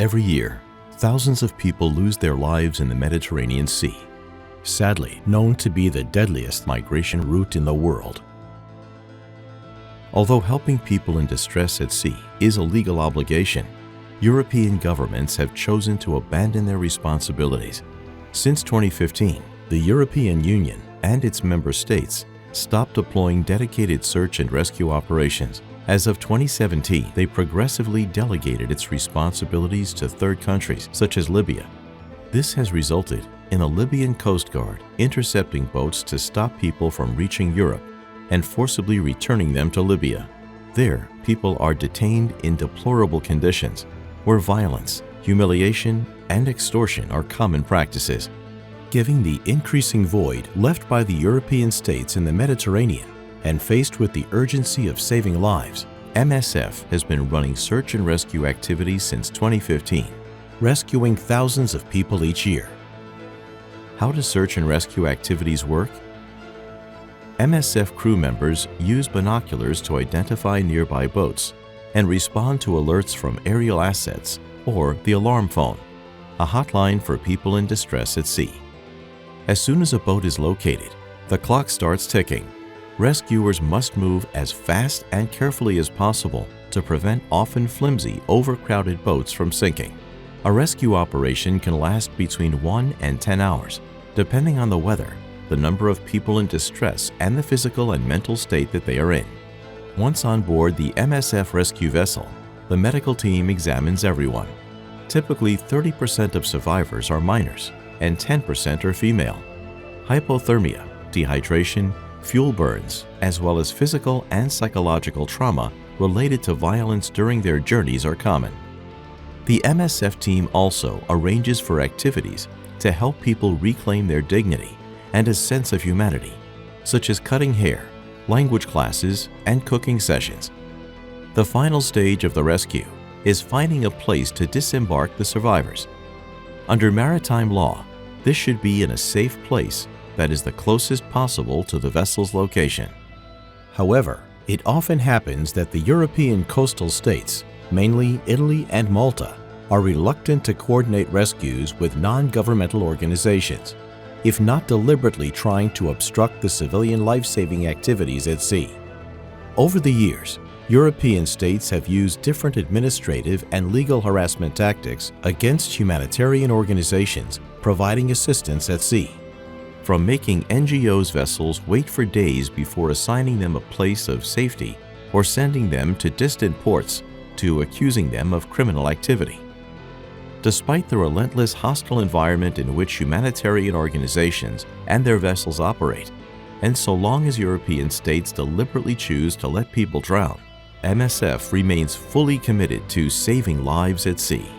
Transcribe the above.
Every year, thousands of people lose their lives in the Mediterranean Sea, sadly known to be the deadliest migration route in the world. Although helping people in distress at sea is a legal obligation, European governments have chosen to abandon their responsibilities. Since 2015, the European Union and its member states stopped deploying dedicated search and rescue operations. As of 2017, they progressively delegated its responsibilities to third countries, such as Libya. This has resulted in a Libyan Coast Guard intercepting boats to stop people from reaching Europe and forcibly returning them to Libya. There, people are detained in deplorable conditions, where violence, humiliation, and extortion are common practices. Given the increasing void left by the European states in the Mediterranean, and faced with the urgency of saving lives, MSF has been running search and rescue activities since 2015, rescuing thousands of people each year. How do search and rescue activities work? MSF crew members use binoculars to identify nearby boats and respond to alerts from aerial assets or the alarm phone, a hotline for people in distress at sea. As soon as a boat is located, the clock starts ticking. Rescuers must move as fast and carefully as possible to prevent often flimsy, overcrowded boats from sinking. A rescue operation can last between 1 and 10 hours, depending on the weather, the number of people in distress, and the physical and mental state that they are in. Once on board the MSF rescue vessel, the medical team examines everyone. Typically, 30% of survivors are minors and 10% are female. Hypothermia, dehydration, fuel burns, as well as physical and psychological trauma related to violence during their journeys are common. The MSF team also arranges for activities to help people reclaim their dignity and a sense of humanity, such as cutting hair, language classes, and cooking sessions. The final stage of the rescue is finding a place to disembark the survivors. Under maritime law, this should be in a safe place that is the closest possible to the vessel's location. However, it often happens that the European coastal states, mainly Italy and Malta, are reluctant to coordinate rescues with non-governmental organizations, if not deliberately trying to obstruct the civilian life-saving activities at sea. Over the years, European states have used different administrative and legal harassment tactics against humanitarian organizations providing assistance at sea. From making NGOs' vessels wait for days before assigning them a place of safety or sending them to distant ports, to accusing them of criminal activity. Despite the relentless hostile environment in which humanitarian organizations and their vessels operate, and so long as European states deliberately choose to let people drown, MSF remains fully committed to saving lives at sea.